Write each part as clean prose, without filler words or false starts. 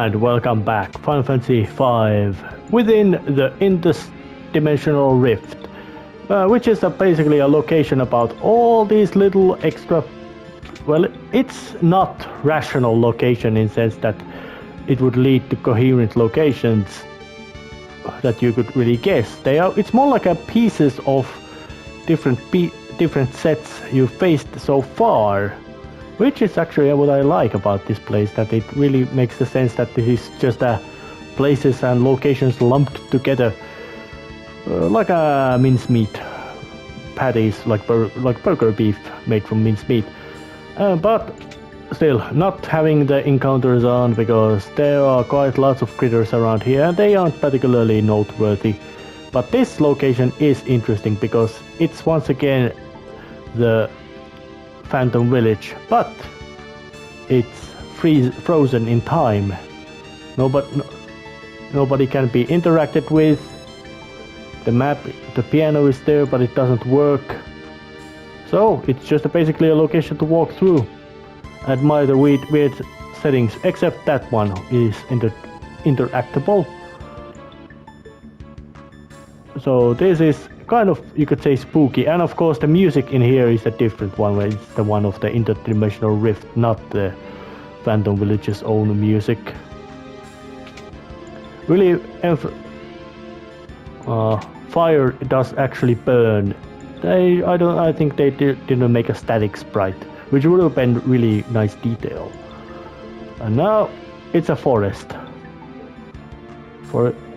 and welcome back. Final Fantasy V within the Interdimensional Rift, which is basically a location about all these little extra... Well, it's not rational location in the sense that it would lead to coherent locations that you could really guess. It's more like a pieces of different sets you faced so far, which is actually what I like about this place, that it really makes the sense that this is just places and locations lumped together, like a mincemeat patties, like burger beef made from mincemeat. But still, not having the encounters on because there are quite lots of critters around here and they aren't particularly noteworthy. But this location is interesting because it's once again the Phantom Village, but it's frozen in time. Nobody can be interacted with. The map, the piano is there, but it doesn't work. So it's just basically a location to walk through. Admire the weird settings, except that one is interactable. So this is kind of, you could say, spooky, and of course the music in here is a different one, where it's the one of the Interdimensional Rift, not the Phantom Village's own music. Really, fire does actually burn. I think they didn't make a static sprite, which would have been really nice detail. And now it's a forest.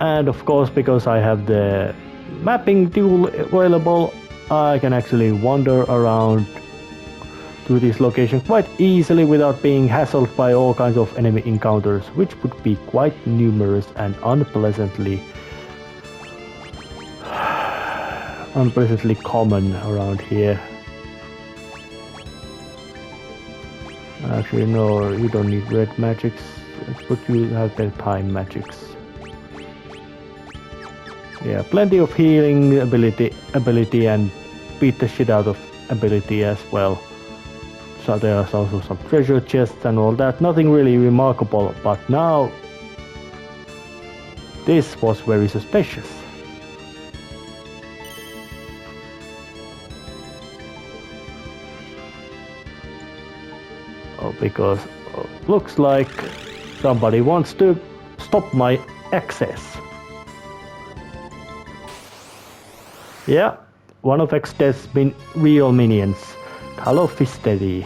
And of course, because I have the mapping tool available, I can actually wander around to this location quite easily without being hassled by all kinds of enemy encounters, which would be quite numerous and unpleasantly common around here. Actually, no, you don't need red magics, but you have the time magics. Yeah, plenty of healing ability and beat the shit out of ability as well. So there's also some treasure chests and all that. Nothing really remarkable, but now this was very suspicious. Because looks like somebody wants to stop my access. Yeah, one of X-Death's real minions, Calofisteri.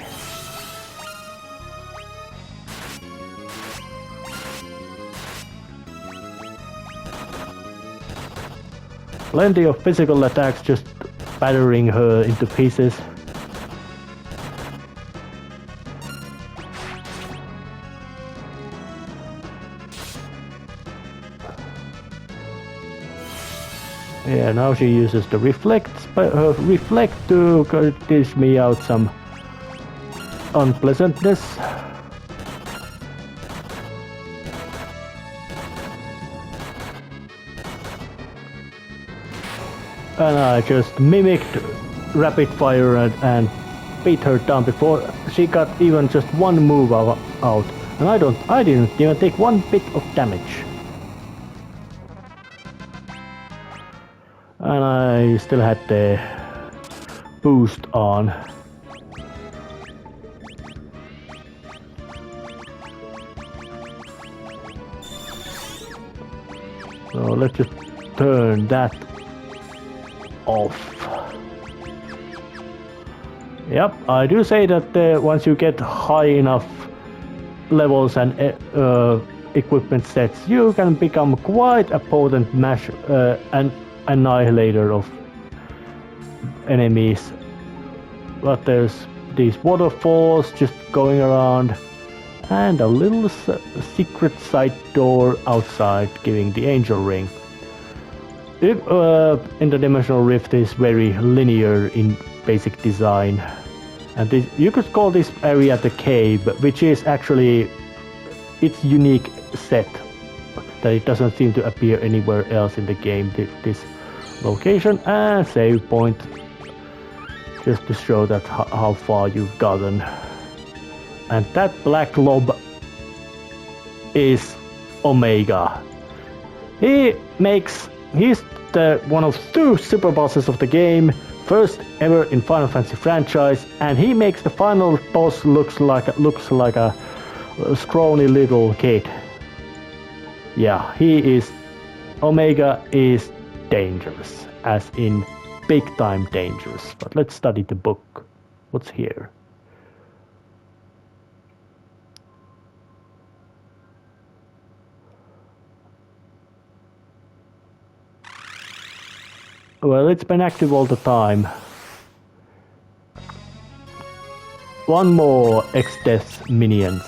Plenty of physical attacks just battering her into pieces. Yeah, now she uses the reflect to dish me out some unpleasantness. And I just mimicked rapid fire and beat her down before she got even just one move out. And I didn't even take one bit of damage. And I still had the boost on. So let's just turn that off. Yep, I do say that once you get high enough levels and equipment sets, you can become quite a potent and annihilator of enemies. But there's these waterfalls just going around and a little secret side door outside giving the angel ring. Interdimensional Rift is very linear in basic design, and you could call this area the cave, which is actually its unique set, that it doesn't seem to appear anywhere else in the game. This location and save point, just to show that how far you've gotten. And that black lob is Omega. He's one of 2 super bosses of the game, first ever in Final Fantasy franchise, and he makes the final boss looks like a scrawny little kid. Yeah, Omega is dangerous, as in big time dangerous. But let's study the book. What's here? Well, it's been active all the time. One more X-Death minions.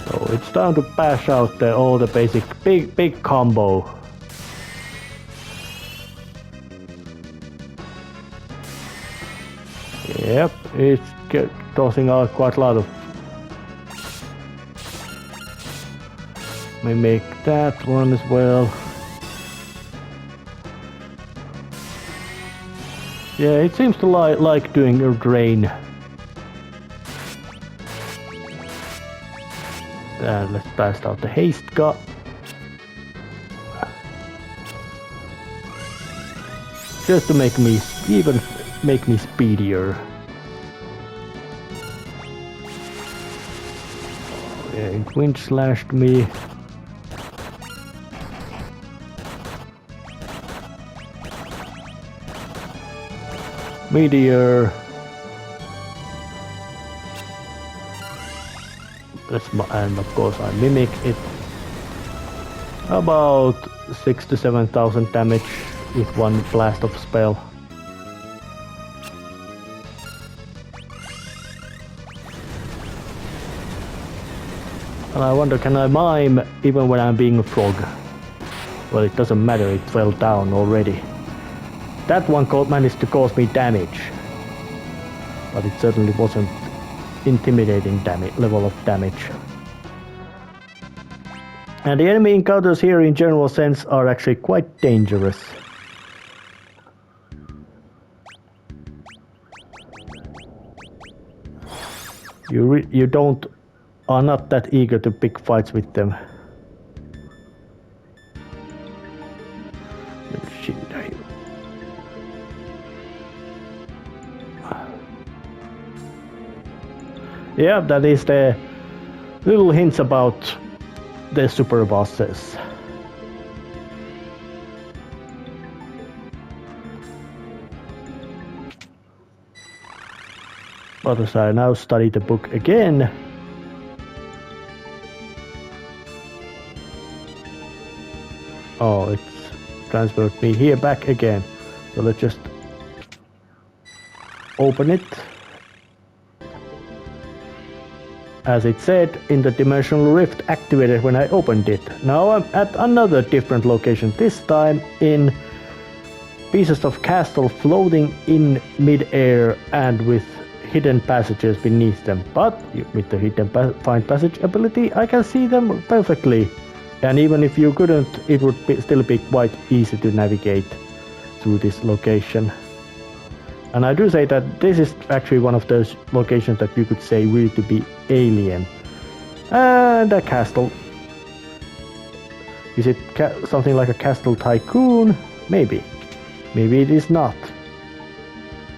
So it's time to bash out all the basic big combo. Yep, it's tossing out quite a lot of. We make that one as well. Yeah, it seems to like doing a drain. And let's blast out the haste gun. Just to make me speedier. Yeah, it wind slashed me. Meteor. And of course I mimic it. About 6,000 to 7,000 damage with one blast of spell. And I wonder, can I mime even when I'm being a frog? Well, it doesn't matter, it fell down already. That one managed to cause me damage, but it certainly wasn't intimidating level of damage. And the enemy encounters here in general sense are actually quite dangerous. You are not that eager to pick fights with them. Yeah, that is the little hints about the super bosses. But as I now study the book again, oh, it's transferred me here back again. So let's just open it. As it said, Interdimensional Rift activated when I opened it. Now I'm at another different location, this time in pieces of castle floating in mid-air and with hidden passages beneath them. But with the hidden find passage ability, I can see them perfectly. And even if you couldn't, it would still be quite easy to navigate through this location. And I do say that this is actually one of those locations that you could say really to be alien. And a castle. Is it something like a castle tycoon? Maybe. Maybe it is not.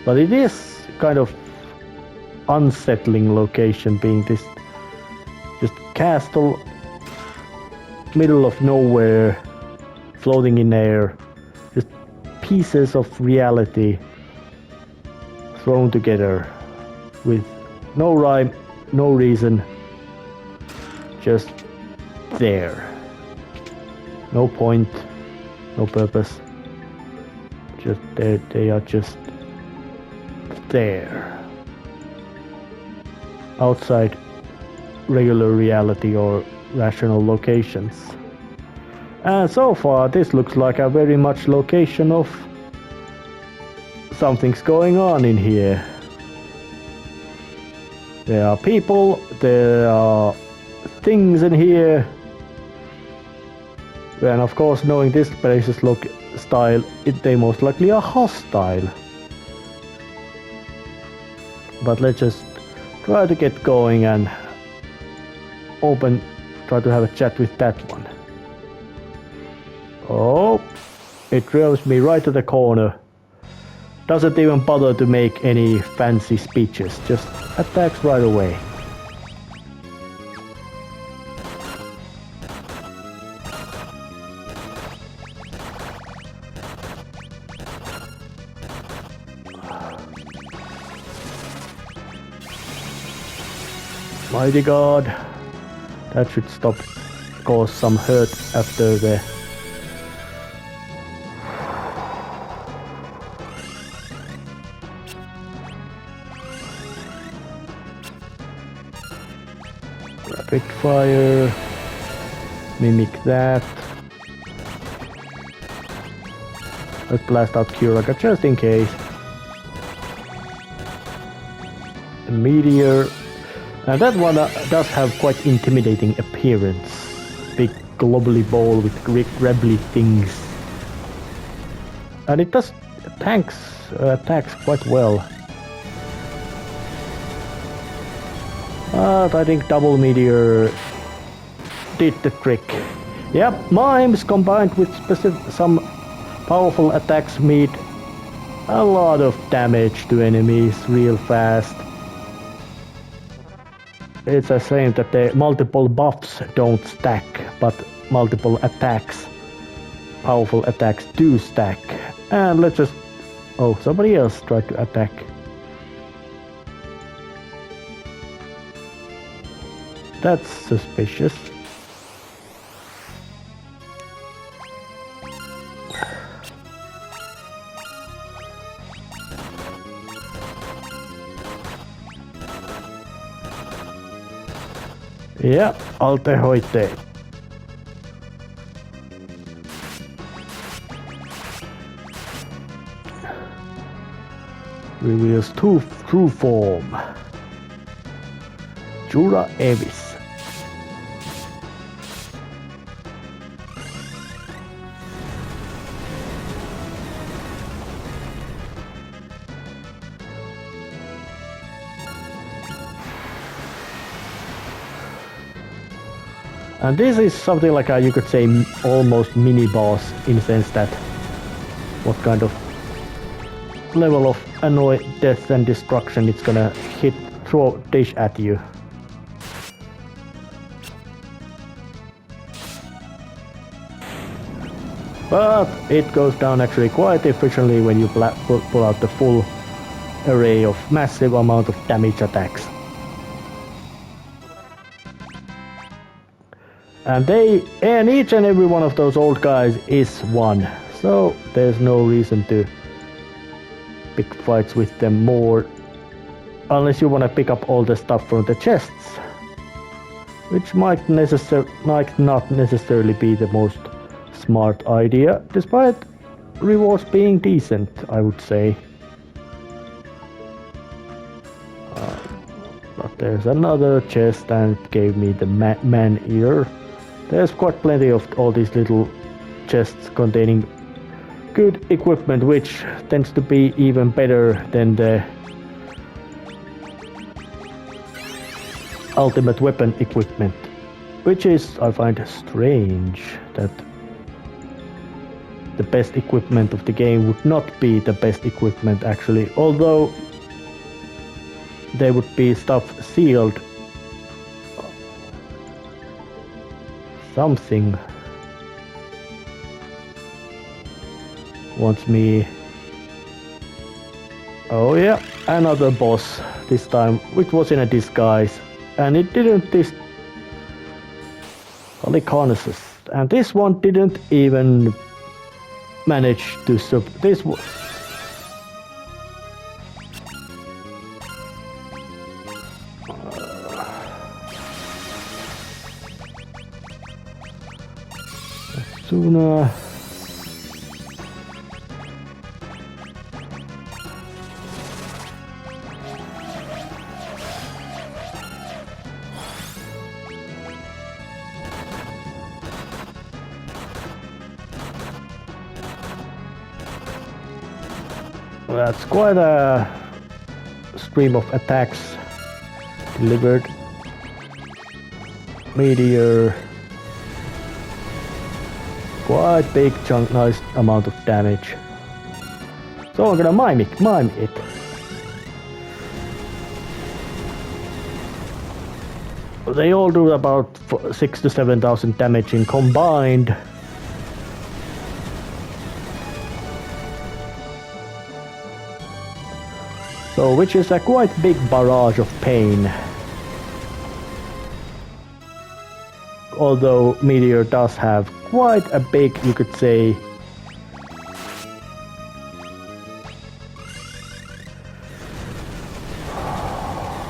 But it is kind of unsettling location, being this just castle, middle of nowhere, floating in air. Just pieces of reality thrown together with no rhyme, no reason, just there. No point, no purpose, just there. They are just there. Outside regular reality or rational locations. And so far this looks like a very much location of something's going on in here. There are people, there are things in here. And of course, knowing this place's style, they most likely are hostile. But let's just try to get going and try to have a chat with that one. Oh, it drives me right to the corner. Doesn't even bother to make any fancy speeches, just attacks right away. Mighty God, that should cause some hurt after the rapid fire, mimic that. Let's blast out Curaga just in case. A meteor. And that one does have quite intimidating appearance. Big globally ball with grabbly things. And it does attacks quite well. But I think double meteor did the trick. Yep, mimes combined with some powerful attacks meet a lot of damage to enemies real fast. It's a shame that the multiple buffs don't stack, but multiple attacks, powerful attacks do stack. And let's just... Oh, somebody else tried to attack. That's suspicious. Ja, alte hoite. Reveals true form. Jura Evis. And this is something like you could say almost mini-boss in the sense that what kind of level of annoy, death and destruction it's gonna dish at you. But it goes down actually quite efficiently when you pull out the full array of massive amount of damage attacks. And each and every one of those old guys is one, so there's no reason to pick fights with them more, unless you want to pick up all the stuff from the chests, which might not necessarily be the most smart idea, despite rewards being decent, I would say. But there's another chest and it gave me the man-eater. There's quite plenty of all these little chests containing good equipment, which tends to be even better than the ultimate weapon equipment, which is, I find, strange that the best equipment of the game would not be the best equipment actually, although there would be stuff sealed. Something wants me... Oh yeah, another boss this time, which was in a disguise, and it didn't Polycarnassus, and this one didn't even manage to this one. Sooner. That's quite a stream of attacks Delivered. Meteor. Quite big chunk, nice amount of damage. So I'm gonna mime it. They all do about 6,000 to 7,000 damage in combined. So, which is a quite big barrage of pain. Although Meteor does have quite a big, you could say,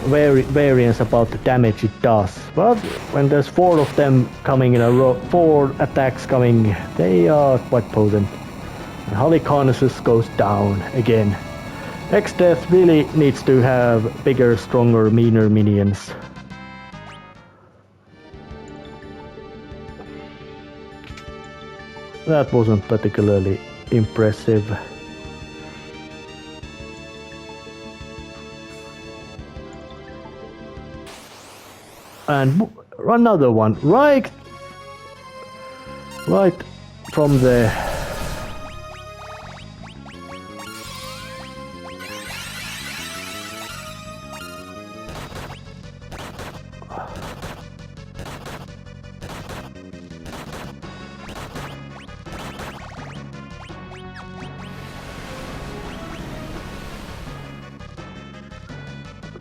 variance about the damage it does. But when there's 4 of them coming in a row, 4 attacks coming, they are quite potent. And Halicarnassus goes down again. Next death really needs to have bigger, stronger, meaner minions. That wasn't particularly impressive. And another one, right from the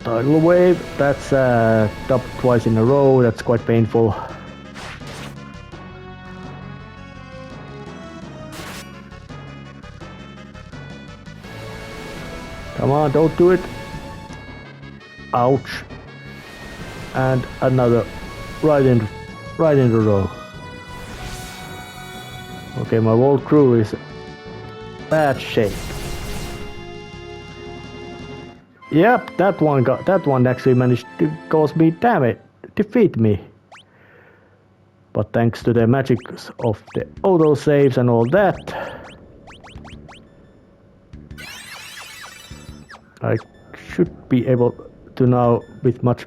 tidal wave. That's up twice in a row. That's quite painful. Come on, don't do it. Ouch. And another right in the row. Okay, my whole crew is bad shape. Yep, that one actually managed to cause me damage, defeat me. But thanks to the magic of the auto saves and all that, I should be able to now, with much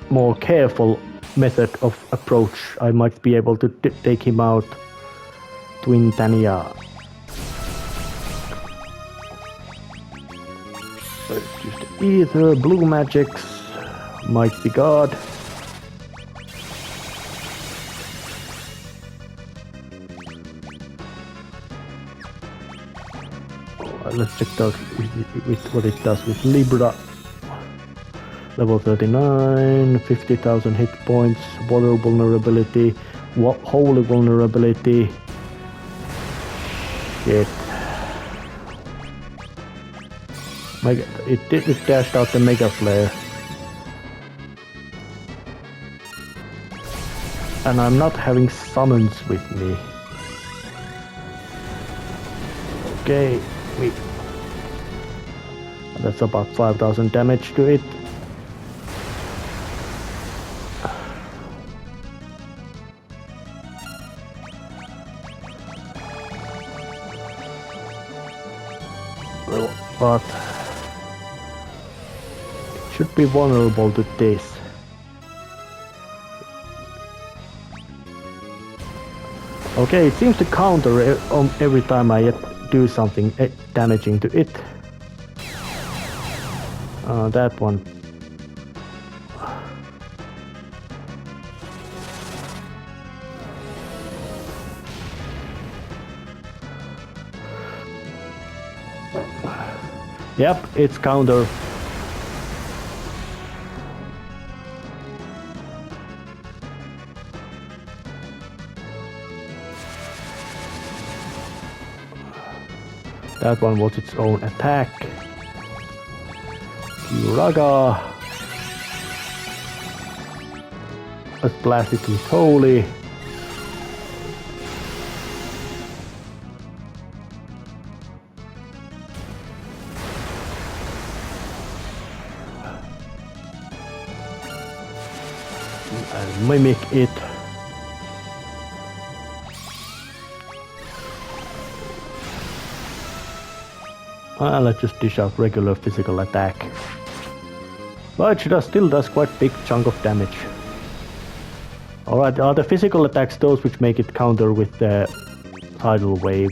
more careful method of approach, I might be able to take him out. Twin Tania. Let's use the ether, blue magics, mighty god. Let's check out with what it does with Libra. Level 39, 50,000 hit points, water vulnerability, holy vulnerability. Shit. It dashed out the Mega Flare. And I'm not having summons with me. Okay, that's about 5,000 damage to it. But it should be vulnerable to this. Okay, it seems to counter every time I do something damaging to it. That one. Yep, it's counter. That one was its own attack. Raga. Let's blast it with holy. And mimic it. Let's just dish out regular physical attack. But it still does quite big chunk of damage. Alright, are the physical attacks those which make it counter with the tidal wave?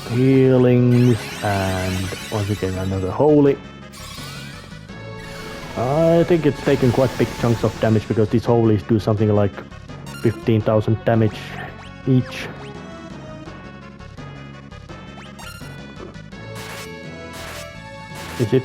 Healings, and once again another holy. I think it's taken quite big chunks of damage because these holies do something like 15,000 damage each. Is it?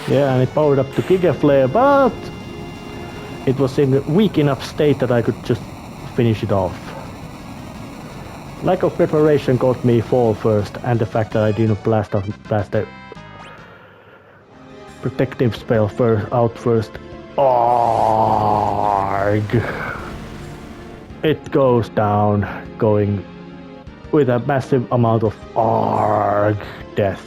Yeah, and it powered up to Giga Flare, but it was in a weak enough state that I could just finish it off. Lack of preparation got me fall first, and the fact that I didn't blast the protective spell out first. Arg! It goes down, going with a massive amount of arg death.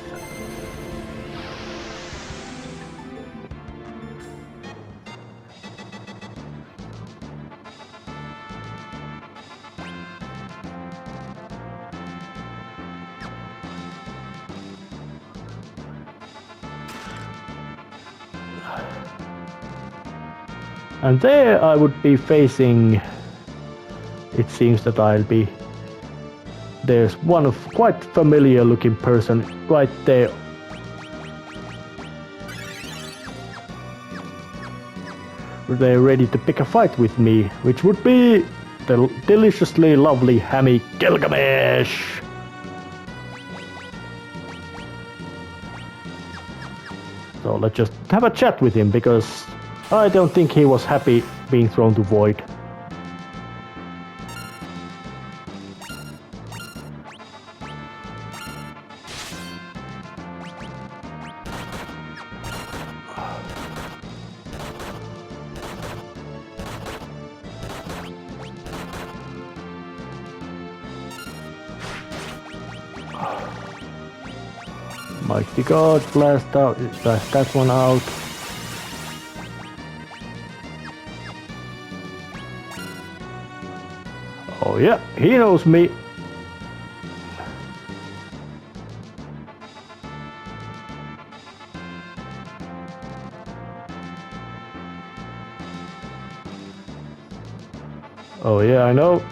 And there I would be facing, it seems that I'll be, there's one of quite familiar looking person right there. They're ready to pick a fight with me, which would be the deliciously lovely hammy Gilgamesh. So let's just have a chat with him, because I don't think he was happy being thrown to void. Mighty God, blast that one out. Oh yeah, he knows me. Oh yeah, I know.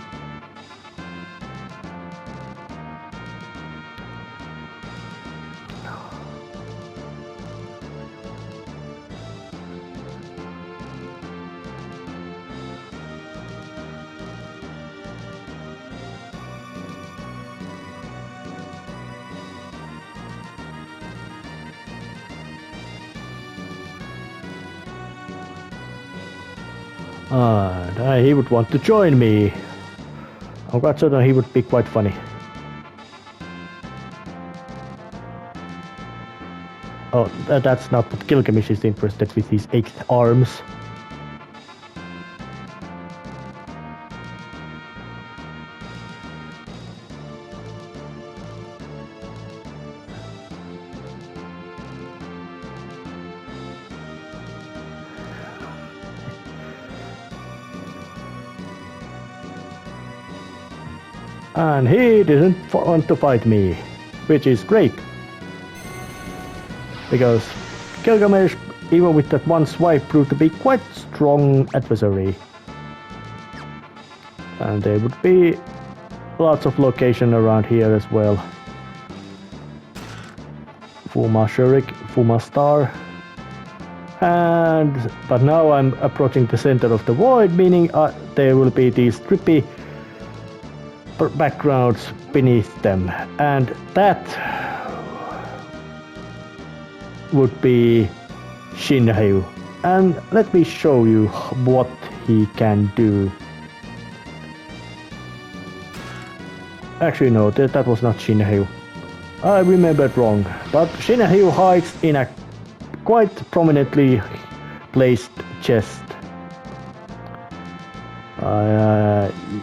He would want to join me. I'm quite certain he would be quite funny. Oh, that's not what Gilgamesh is interested with his 8 arms. And he didn't want to fight me, which is great. Because Gilgamesh, even with that one swipe, proved to be quite strong adversary. And there would be lots of location around here as well. Fuma Shurik, Fuma Star. But now I'm approaching the center of the void, meaning there will be these trippy backgrounds beneath them, and that would be Shinryu. And let me show you what he can do. Actually no, that was not Shinryu. I remembered wrong, but Shinryu hides in a quite prominently placed chest.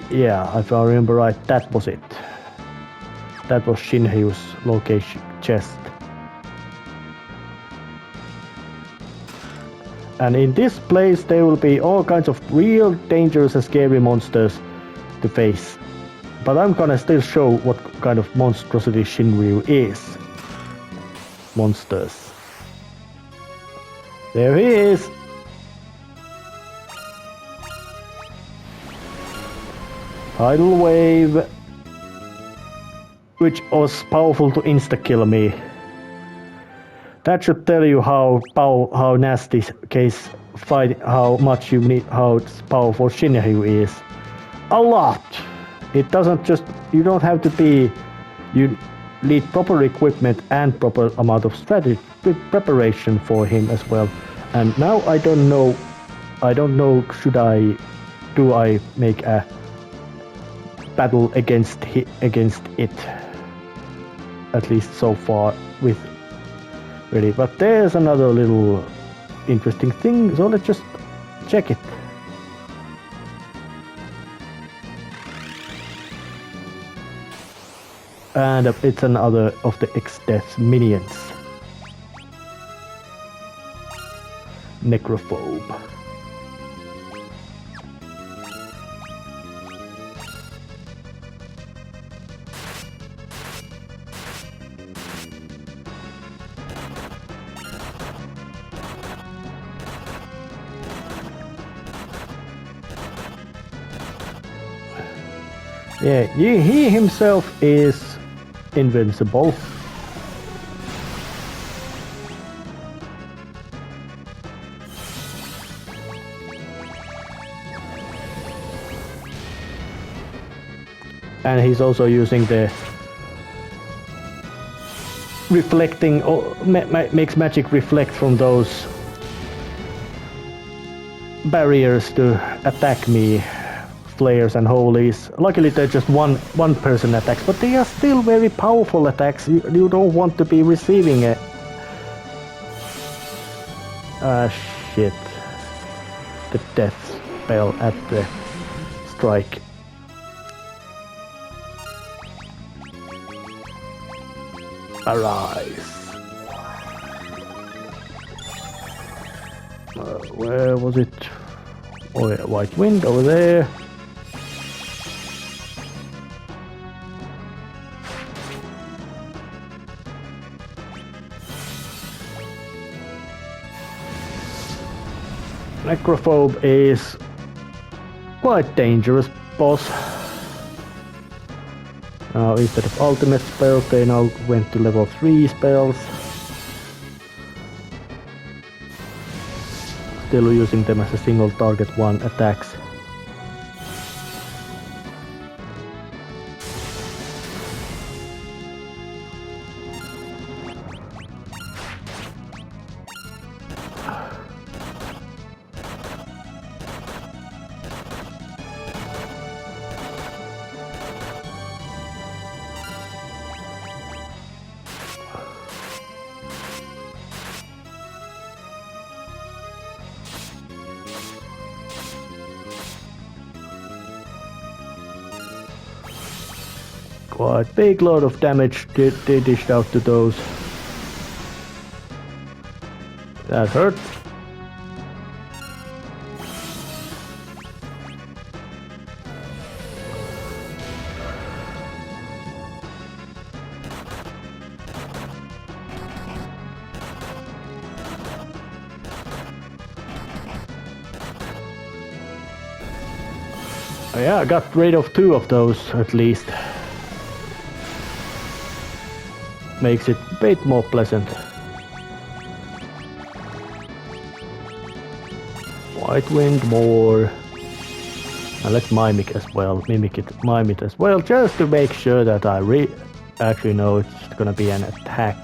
Yeah, if I remember right, that was it. That was Shinryu's location chest. And in this place there will be all kinds of real dangerous and scary monsters to face. But I'm gonna still show what kind of monstrosity Shinryu is. Monsters. There he is! Tidal wave, which was powerful to insta-kill me. That should tell you how nasty case fight, how much you need, how powerful Shinryu is. A lot! It doesn't just, you don't have to be, you need proper equipment and proper amount of strategy preparation for him as well. And now I don't know, do I make a battle against it, at least so far with really, but there's another little interesting thing, so let's just check it. And it's another of the X-Death minions. Necrophobe. Yeah, he himself is invincible. And he's also using the reflecting, makes magic reflect from those barriers to attack me. Flares and holies. Luckily they're just one person attacks, but they are still very powerful attacks. You don't want to be receiving it. Shit. The death spell at the strike. Arise. Where was it? Oh yeah, white wind over there. Necrophobe is quite dangerous boss. Now instead of ultimate spells they now went to level 3 spells. Still using them as a single target one attacks. Quite big load of damage they dished out to those. That hurt. Yeah, I got rid of 2 of those at least. Makes it a bit more pleasant. White wind more. And let's mimic as well. Mime it as well, just to make sure that I actually know it's gonna be an attack.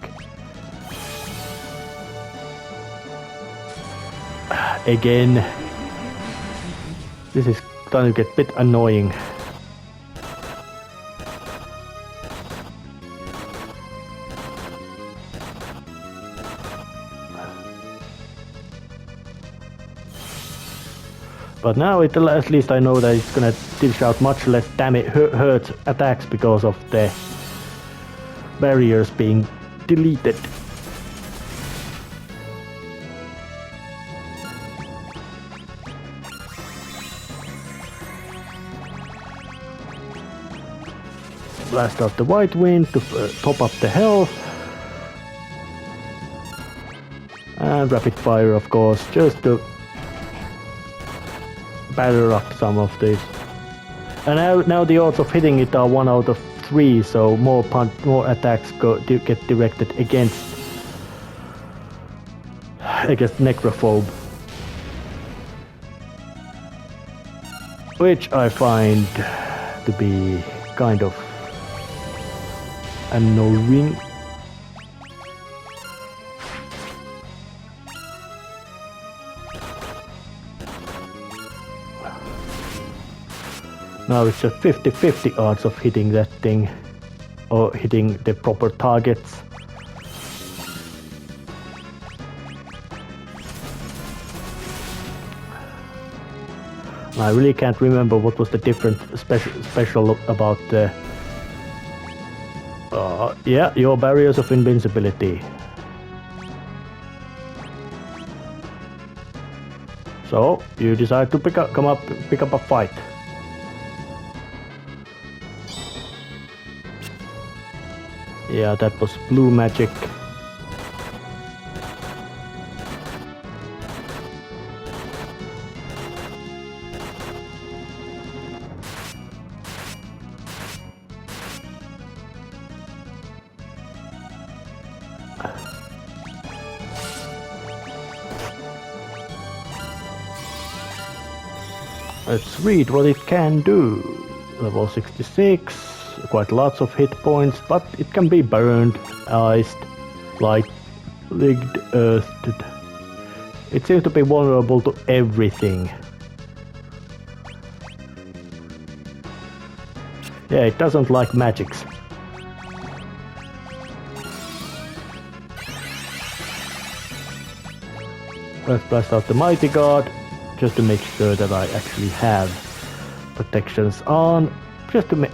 Again. This is starting to get a bit annoying. But now at least I know that it's gonna dish out much less damage, hurt attacks because of the barriers being deleted. blast out the white wind to top up the health. And rapid fire, of course, just to batter up some of these. And now the odds of hitting it are 1 out of 3, so more attacks get directed against Necrophobe, which I find to be kind of annoying. Now it's just 50-50 odds of hitting that thing, or hitting the proper targets. I really can't remember what was the different special about the... yeah, your barriers of invincibility. So, you decide to pick up a fight. Yeah, that was blue magic. Let's read what it can do. Level 66, quite lots of hit points, but it can be burned, iced, licked, earthed. It seems to be vulnerable to everything. Yeah, it doesn't like magics. Let's blast out the Mighty God, just to make sure that I actually have protections on, just to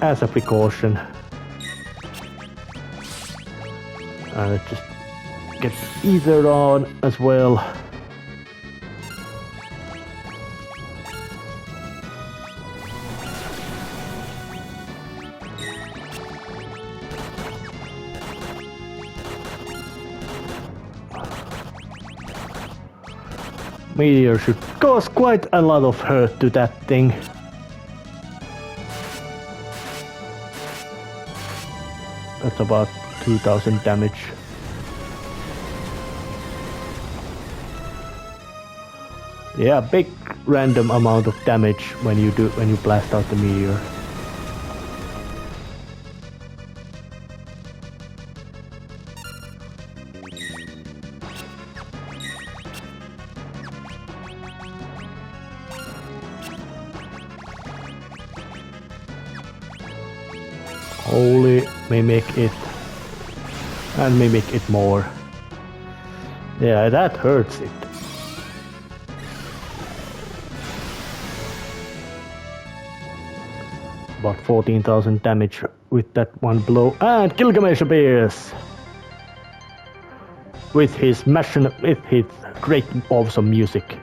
as a precaution. And let's just get Ether on as well. Meteor should cause quite a lot of hurt to that thing. That's about 2000 damage. Yeah, big random amount of damage when you blast out the meteor. Holy, mimic it. And mimic it more. Yeah, that hurts it. About 14,000 damage with that one blow. And Gilgamesh appears! With his great awesome music.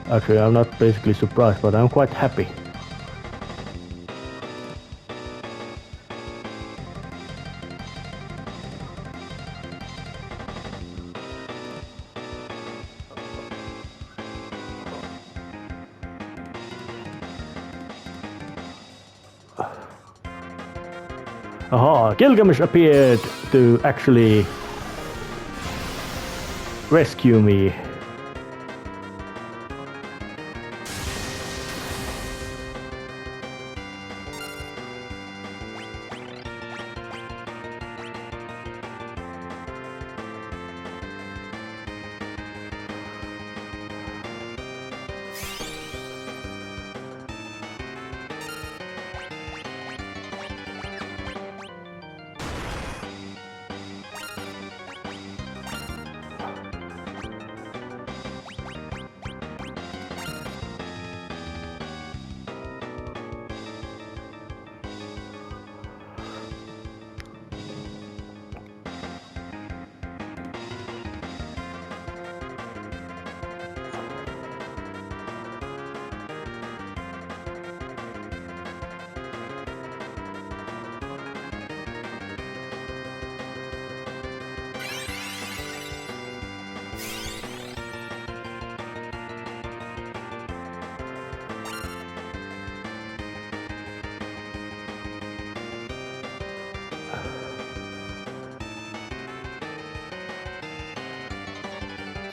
Actually, I'm not basically surprised, but I'm quite happy. Aha, Gilgamesh appeared to actually rescue me.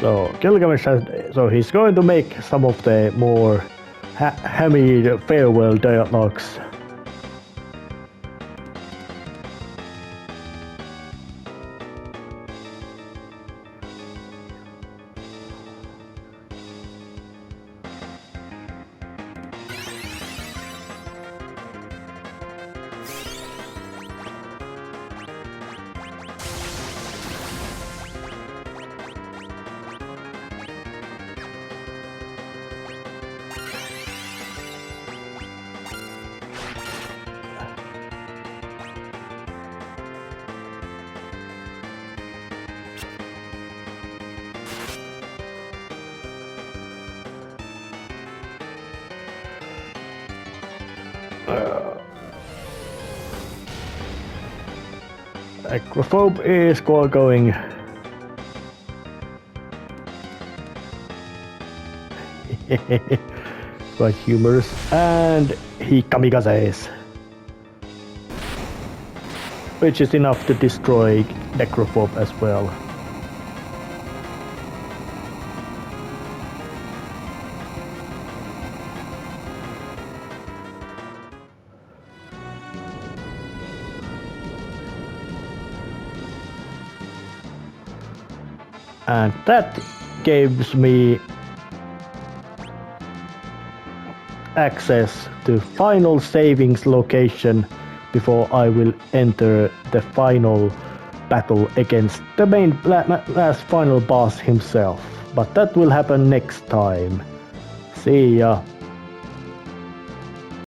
So Gilgamesh he's going to make some of the more hammy farewell dialogues. Acrophobe is going. Quite humorous. And he kamikazes. Which is enough to destroy Necrophobe as well. And that gives me access to final savings location before I will enter the final battle against the main last final boss himself. But that will happen next time. See ya.